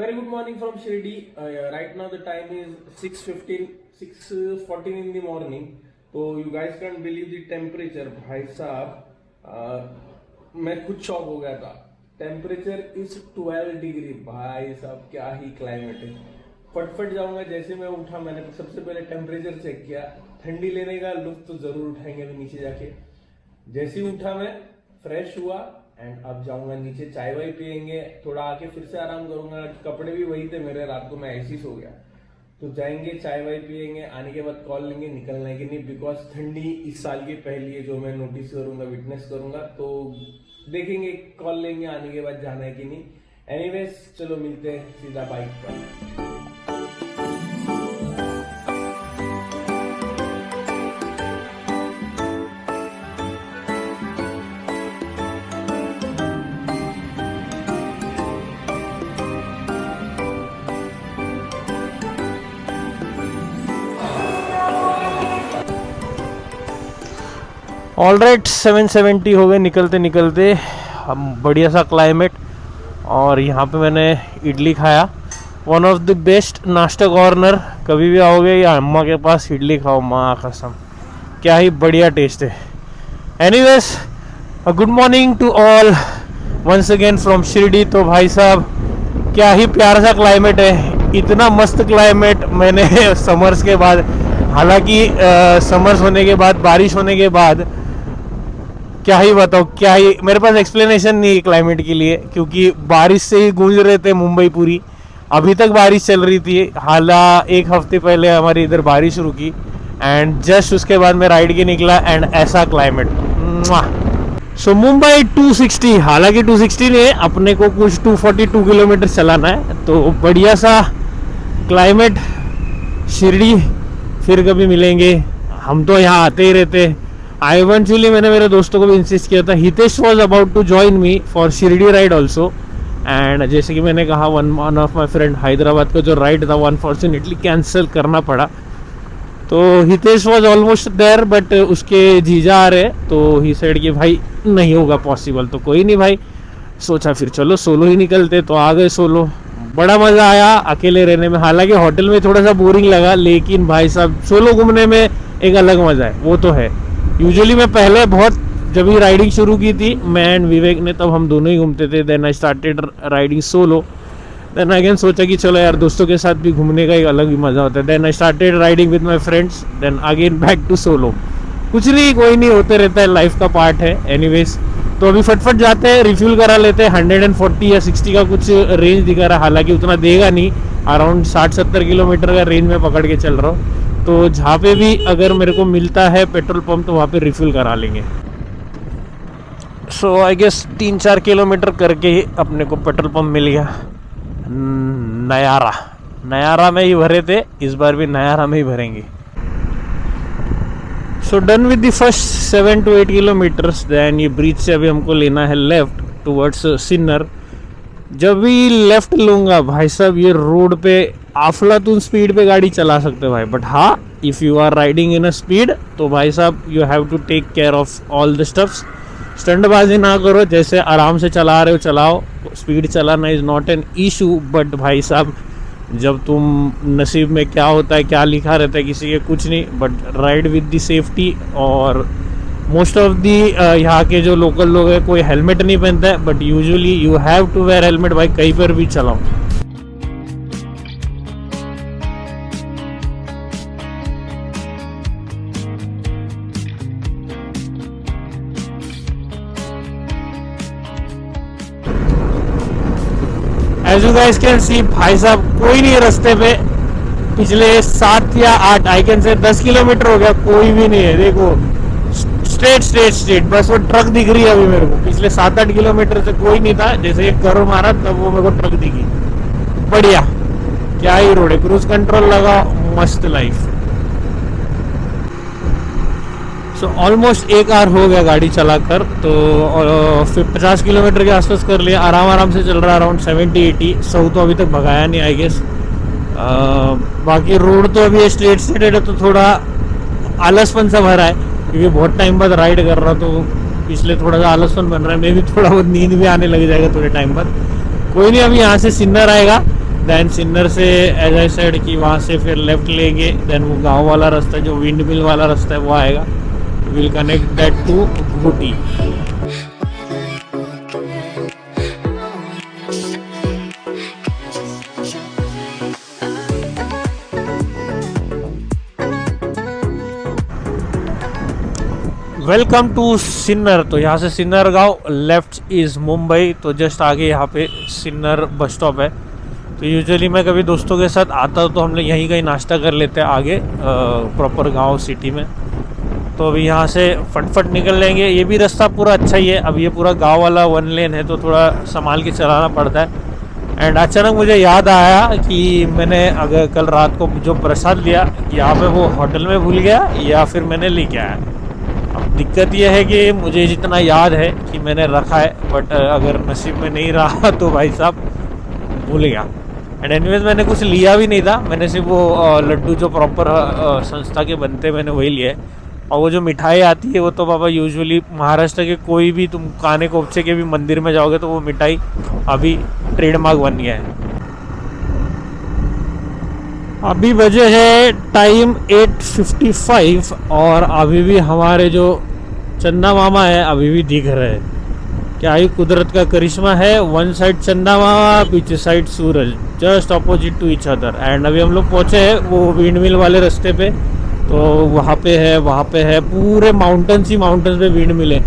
very good morning from Shirdi. Right now the time is 6:14 in the morning. So you guys can't believe the temperature. भाई साहब मैं खुद shock हो गया था. Temperature is 12 degree. भाई साहब क्या ही क्लाइमेट है. फटफट जाऊंगा. जैसे मैं उठा मैंने सबसे पहले टेम्परेचर चेक किया. ठंडी लेने का लुत्फ तो जरूर उठाएंगे अभी नीचे जाके. जैसे ही उठा मैं फ्रेश हुआ एंड अब जाऊंगा नीचे. चाय वाय पियेंगे, थोड़ा आके फिर से आराम करूंगा. कपड़े भी वही थे मेरे, रात को मैं ऐसे ही सो गया. तो जाएंगे, चाय वाय पियेंगे, आने के बाद कॉल लेंगे निकलना है कि नहीं. बिकॉज ठंडी इस साल की पहली है जो मैं नोटिस करूंगा, विटनेस करूंगा. तो देखेंगे, कॉल लेंगे आने के बाद जाना है कि नहीं. एनीवेज चलो मिलते हैं सीधा बाइक पर. ऑलराइट 770 हो गए निकलते निकलते. हम बढ़िया सा क्लाइमेट. और यहाँ पे मैंने इडली खाया. वन ऑफ द बेस्ट नाश्ता कॉर्नर. कभी भी आओगे या अम्मा के पास इडली खाओ, माँ कसम क्या ही बढ़िया टेस्ट है. Anyways good morning to all once again from Shirdi. तो भाई साहब क्या ही प्यारा सा क्लाइमेट है. इतना मस्त क्लाइमेट मैंने समर्स के बाद, हालांकि समर्स होने के बाद, बारिश होने के बाद, क्या ही बताओ, क्या ही मेरे पास एक्सप्लेनेशन नहीं है क्लाइमेट के लिए. क्योंकि बारिश से ही गूंज रहे थे मुंबई पूरी. अभी तक बारिश चल रही थी. एक हफ्ते पहले हमारे इधर बारिश रुकी एंड जस्ट उसके बाद मैं राइड के निकला एंड ऐसा क्लाइमेट. सो मुंबई 260, हालांकि 260 नहीं है, अपने को कुछ 242 किलोमीटर चलाना है. तो बढ़िया सा क्लाइमेट. शिरडी फिर कभी मिलेंगे. हम तो यहाँ आते ही रहते. इवेंचुअली मैंने मेरे दोस्तों को भी इंसिस्ट किया था. Hitesh was about to join me for Shirdi ride also. And जैसे कि मैंने कहा, one of my friend Hyderabad का जो राइड था वो अनफॉर्चुनेटली कैंसिल करना पड़ा. तो Hitesh was almost there but उसके जीजा आ रहे. तो ही सेड कि भाई नहीं होगा पॉसिबल. तो कोई नहीं भाई, सोचा फिर चलो सोलो ही निकलते. तो आ गए सोलो. बड़ा मज़ा आया अकेले रहने में. हालांकि होटल में थोड़ा सा बोरिंग लगा, लेकिन भाई साहब सोलो घूमने में एक अलग मज़ा है, वो तो है. यूजुअली मैं पहले बहुत, जब ही राइडिंग शुरू की थी मैं एंड विवेक ने, तब हम दोनों ही घूमते थे. Then I started riding solo. Then again सोचा कि चलो यार दोस्तों के साथ भी घूमने का एक अलग ही मज़ा होता है. Then I started riding with my friends. Then again back to solo. कुछ नहीं, कोई नहीं, होते रहता है, लाइफ का पार्ट है. एनीवेज तो अभी फटफट जाते हैं, रिफ्यूल करा लेते हैं. 140 या 60 का कुछ रेंज दिखा रहा है. हालांकि उतना देगा नहीं, अराउंड 60-70 किलोमीटर का रेंज में पकड़ के चल रहा हूँ. तो जहाँ पे भी अगर मेरे को मिलता है पेट्रोल पंप तो वहाँ पे रिफ़िल करा लेंगे. सो आई गेस 3-4 किलोमीटर करके ही अपने को पेट्रोल पंप मिल गया. नयारा में ही भरे थे, इस बार भी नयारा में ही भरेंगे. So done with the first 7 to 8 kilometres. Then ये ब्रिज से अभी हमको लेना है लेफ्ट टुवर्ड्स सिन्नर. जब भी लेफ्ट लूँगा भाई साहब, ये रोड पे अफलातून स्पीड पे गाड़ी चला सकते भाई. बट हाँ, if you are riding in a speed तो भाई साहब you have to take care of all the stuffs. स्टंटबाजी ना करो. जैसे आराम से चला रहे हो चलाओ. स्पीड चलाना is not an issue. But भाई साहब जब तुम, नसीब में क्या होता है, क्या लिखा रहता है किसी के, कुछ नहीं. But ride with the safety. और मोस्ट ऑफ दी यहाँ के जो लोकल लोग हैं कोई हेलमेट नहीं पहनता है. But usually you have to wear helmet भाई, कहीं पर भी चलाओ. As you guys can see भाई साहब कोई नहीं है रास्ते पे. पिछले 7 या 8, आई कैन से 10 किलोमीटर हो गया, कोई भी नहीं है. देखो स्ट्रेट बस वो ट्रक दिख रही है अभी मेरे को. पिछले 7-8 किलोमीटर से कोई नहीं था. जैसे ये करो मारा तब वो मेरे को ट्रक दिखी. बढ़िया, क्या ही रोड है. क्रूज कंट्रोल लगा, मस्त लाइफ. सो ऑलमोस्ट 1 आवर हो गया गाड़ी चलाकर. तो 50 किलोमीटर के आसपास कर लिया. आराम से चल रहा है, अराउंड 70-80. 100 तो अभी तक भगाया नहीं आई गेस. बाकी रोड तो अभी स्ट्रेट है तो थोड़ा आलसपन सा भरा है, क्योंकि बहुत टाइम बाद राइड कर रहा. तो इसलिए थोड़ा सा आलसपन बन रहा है. मे भी थोड़ा बहुत नींद भी आने लग जाएगा थोड़े टाइम बाद. कोई नहीं, अभी यहाँ से सिन्नर आएगा देन सिन्नर से एज आई सेड कि वहाँ से फिर लेफ्ट लेंगे, देन वो गांव वाला रास्ता जो विंड मिल वाला रास्ता है वो आएगा, will connect that to Ghoti. Welcome to Sinnar. तो यहाँ से सिन्नर गांव, लेफ्ट इज़ मुंबई। तो जस्ट आगे यहाँ पे सिन्नर बस स्टॉप है। तो यूजुअली मैं कभी दोस्तों के साथ आता हूँ तो हम लोग यहीं कहीं नाश्ता कर लेते हैं आगे प्रॉपर गांव सिटी में। तो अभी यहाँ से फटफट निकल लेंगे। ये भी रास्ता पूरा अच्छा ही है। अब ये पूरा गांव वाला 1 लेन है तो थोड़ा संभाल के चलाना पड़ता है। एंड अचानक मुझे याद आया कि मैंने अगर कल रात को जो प्रसाद लिया यहाँ पे वो होटल में भूल गया या फिर मैंने लेके आया। अब दिक्कत यह है कि मुझे जितना याद है कि मैंने रखा है, बट अगर नसीब में नहीं रहा तो भाई साहब भूल गया। एंड एनीवेज मैंने कुछ लिया भी नहीं था, मैंने सिर्फ वो लड्डू जो प्रॉपर संस्था के बनते मैंने वही लिए। और वो जो मिठाई आती है वो तो बाबा यूजुअली महाराष्ट्र के कोई भी तुम काने कोपचे के भी मंदिर में जाओगे तो वो मिठाई अभी ट्रेडमार्क बन गया है। अभी बजे है टाइम 8:55 और अभी भी हमारे जो चंदा मामा है अभी भी दिख रहे हैं। क्या ही कुदरत का करिश्मा है। वन साइड चंदा मामा, पीछे साइड सूरज, just opposite to each other. And अभी हम लोग पहुंचे हैं वो विंड मिल वाले रास्ते पे। तो वहाँ पे है पूरे माउंटेन्स ही माउंटेन्स पे विंड मिल है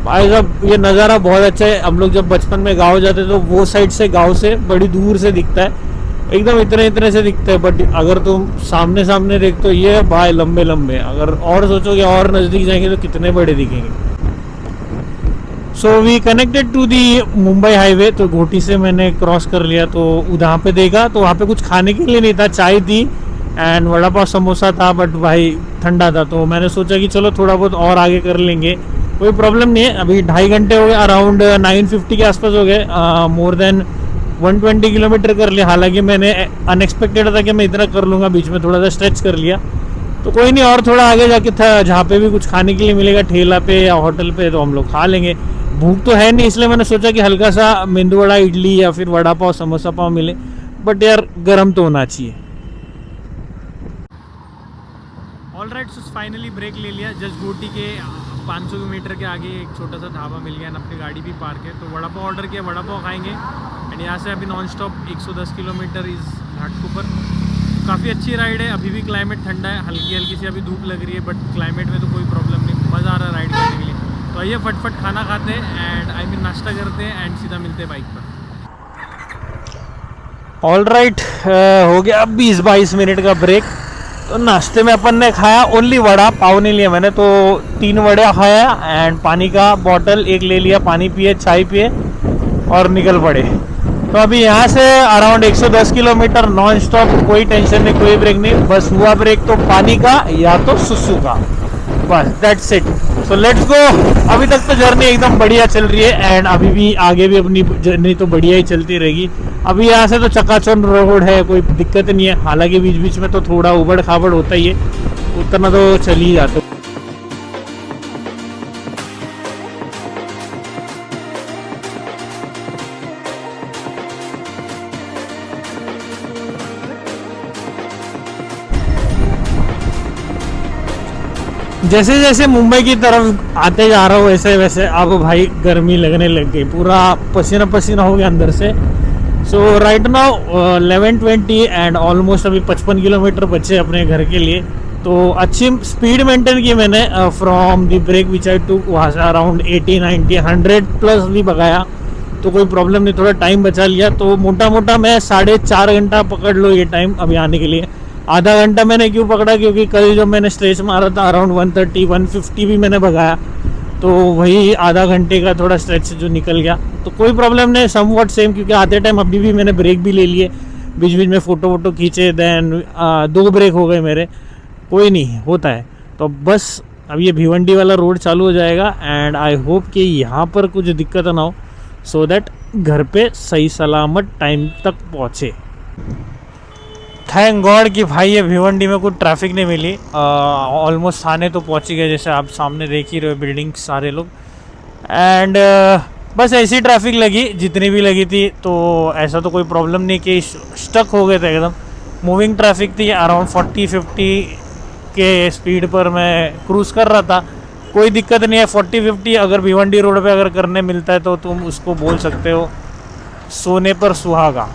भाई साहब। ये नज़ारा बहुत अच्छा है। हम लोग जब बचपन में गाँव जाते तो वो साइड से गाँव से बड़ी दूर से दिखता है, एकदम इतने से दिखते हैं। बट अगर तुम सामने सामने देखते तो ये भाई लंबे लंबे, अगर और सोचोगे और नज़दीक जाएंगे तो कितने बड़े दिखेंगे। So we connected to the Mumbai highway. तो घोटी से मैंने क्रॉस कर लिया। तो वहाँ पे देखा तो वहाँ पे कुछ खाने के लिए नहीं था, चाय थी एंड वड़ा पाव समोसा था, बट भाई ठंडा था। तो मैंने सोचा कि चलो थोड़ा बहुत और आगे कर लेंगे, कोई प्रॉब्लम नहीं है। अभी 2.5 घंटे हो गए, अराउंड 9:50 के आसपास हो गए। मोर देन 120 किलोमीटर कर लिया। हालांकि मैंने अनएक्सपेक्टेड था कि मैं इतना कर लूँगा, बीच में थोड़ा सा स्ट्रेच कर लिया। तो कोई नहीं, और थोड़ा आगे जाके था जहाँ पे भी कुछ खाने के लिए मिलेगा ठेला पे या होटल पे तो हम लोग खा लेंगे। भूख तो है नहीं, इसलिए मैंने सोचा कि हल्का सा मेंदू वड़ा, इडली या फिर वड़ा पाव समोसा पाव मिले, बट यार गर्म तो होना चाहिए। ऑलराइट, सो फाइनली ब्रेक ले लिया। जस्ट घोटी के 500 मीटर के आगे एक छोटा सा ढाबा मिल गया, अपनी गाड़ी भी पार्क है। तो वड़ा पाव ऑर्डर किया, वड़ा पाव खाएंगे। एंड यहाँ से अभी नॉन स्टॉप 110 किलोमीटर इस घाटकोपर। काफ़ी अच्छी राइड है। अभी भी क्लाइमेट ठंडा है, हल्की हल्की सी अभी धूप लग रही है, बट क्लाइमेट में तो कोई प्रॉब्लम नहीं, मज़ा आ रहा है राइड करने के लिए। तो आइए फटफट खाना खाते हैं एंड नाश्ता करते हैं एंड सीधा मिलते हैं बाइक पर। ऑलराइट, हो गया 20-22 मिनट का ब्रेक। तो नाश्ते में अपन ने खाया ओनली वड़ा, पाव नहीं लिया मैंने। तो 3 वड़ा खाया एंड पानी का बॉटल 1 ले लिया, पानी पिए, चाय पिए और निकल पड़े। तो अभी यहाँ से अराउंड 110 किलोमीटर नॉन स्टॉप, कोई टेंशन नहीं, कोई ब्रेक नहीं। बस हुआ ब्रेक तो पानी का या तो सुसु का, बस that's it. So let's go. अभी तक तो जर्नी एकदम बढ़िया चल रही है एंड अभी भी आगे भी अपनी जर्नी तो बढ़िया ही चलती रहेगी। अभी यहाँ से तो चकाचौंध रोड है, कोई दिक्कत नहीं है। हालांकि बीच बीच में तो थोड़ा उबड़ खाबड़ होता ही है, उतना तो चल ही जाता है। जैसे जैसे मुंबई की तरफ आते जा रहा हूँ वैसे वैसे अब भाई गर्मी लगने लग गई, पूरा पसीना पसीना हो गया अंदर से। सो राइट नाउ 11:20 एंड ऑलमोस्ट अभी 55 किलोमीटर बचे अपने घर के लिए। तो अच्छी स्पीड मेंटेन की मैंने from the break which I to, वहाँ से अराउंड 80, 90, 100 प्लस भी भगाया, तो कोई प्रॉब्लम नहीं, थोड़ा टाइम बचा लिया। तो मोटा मोटा मैं 4.5 घंटा पकड़ लो ये टाइम अभी आने के लिए। आधा घंटा मैंने क्यों पकड़ा, क्योंकि कल जब मैंने स्ट्रेच मारा था अराउंड 130, 150 भी मैंने भगाया, तो वही आधा घंटे का थोड़ा स्ट्रेच जो निकल गया। तो कोई प्रॉब्लम नहीं, समवॉट सेम, क्योंकि आते टाइम अभी भी मैंने ब्रेक भी ले लिए, बीच बीच में फ़ोटो वोटो खींचे, देन 2 ब्रेक हो गए मेरे, कोई नहीं होता है। तो बस अब ये भिवंडी वाला रोड चालू हो जाएगा एंड आई होप कि यहाँ पर कुछ दिक्कत ना हो, सो दैट घर पे सही सलामत टाइम तक पहुँचे। थैंक गॉड कि भाई ये भिवंडी में कुछ ट्रैफिक नहीं मिली। ऑलमोस्ट थाने तो पहुँच ही गए, जैसे आप सामने देख ही रहे हो बिल्डिंग सारे लोग। एंड बस ऐसी ट्रैफिक लगी जितनी भी लगी थी, तो ऐसा तो कोई प्रॉब्लम नहीं कि स्टक हो गए थे एकदम। मूविंग ट्रैफिक थी, अराउंड 40-50 के स्पीड पर मैं क्रूज़ कर रहा था, कोई दिक्कत नहीं है। 40-50 अगर भिवंडी रोड पे अगर करने मिलता है तो तुम उसको बोल सकते हो सोने पर सुहागा।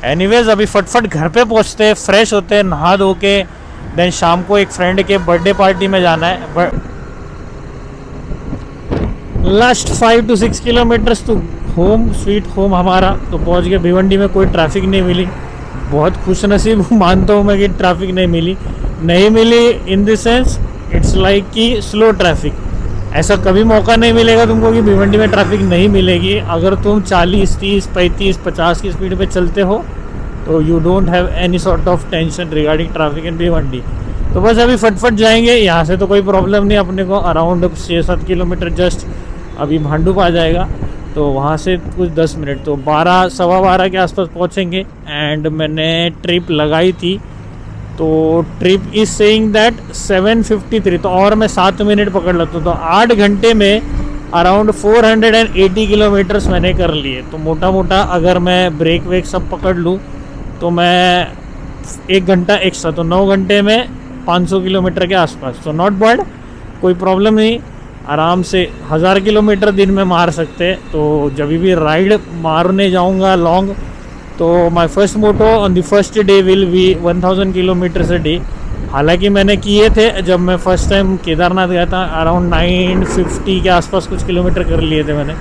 एनीवेज अभी फटफट घर पे पहुंचते हैं, फ्रेश होते हैं, नहा धो के, देन शाम को एक फ्रेंड के बर्थडे पार्टी में जाना है। लास्ट 5 to 6 किलोमीटर्स तो होम स्वीट होम हमारा, तो पहुंच गए भिवंडी में। कोई ट्रैफिक नहीं मिली, बहुत खुशनसीब मानता हूँ मैं कि ट्रैफिक नहीं मिली in the sense it's like कि स्लो ट्रैफिक। ऐसा कभी मौका नहीं मिलेगा तुमको कि भिवंडी में ट्रैफिक नहीं मिलेगी। अगर तुम 40, 30, 35, 50 की स्पीड पे चलते हो तो you don't have any sort of tension regarding traffic in Bhiwandi. तो बस अभी फटफट जाएंगे, यहाँ से तो कोई प्रॉब्लम नहीं अपने को। अराउंड 6-7 किलोमीटर जस्ट अभी भांडुप आ जाएगा, तो वहाँ से कुछ 10 मिनट, तो 12, सवा 12 के आसपास पहुँचेंगे। एंड मैंने ट्रिप लगाई थी, तो ट्रिप इज सेइंग दैट 7:53, तो और मैं 7 मिनट पकड़ लेता हूँ, तो 8 घंटे में अराउंड 480 किलोमीटर्स मैंने कर लिए। तो मोटा मोटा अगर मैं ब्रेक वेक सब पकड़ लूँ तो मैं 1 घंटा एक्स्ट्रा, तो 9 घंटे में 500 किलोमीटर के आसपास। तो नॉट बैड, कोई प्रॉब्लम नहीं, आराम से 1000 किलोमीटर दिन में मार सकते हैं। तो जब भी राइड मारने जाऊंगा लॉन्ग, तो my first motto on the first day will be 1000 kilometres a day. हालांकि मैंने किए थे जब मैं फर्स्ट टाइम केदारनाथ गया था, अराउंड 950 के आसपास कुछ किलोमीटर कर लिए थे मैंने।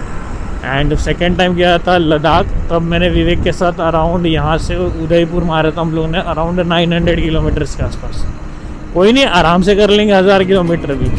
एंड सेकेंड टाइम गया था लद्दाख, तब मैंने विवेक के साथ अराउंड यहाँ से उदयपुर मारा था हम लोग ने, अराउंड 900 किलोमीटर्स के आसपास। कोई नहीं, आराम से कर लेंगे 1000 किलोमीटर भी।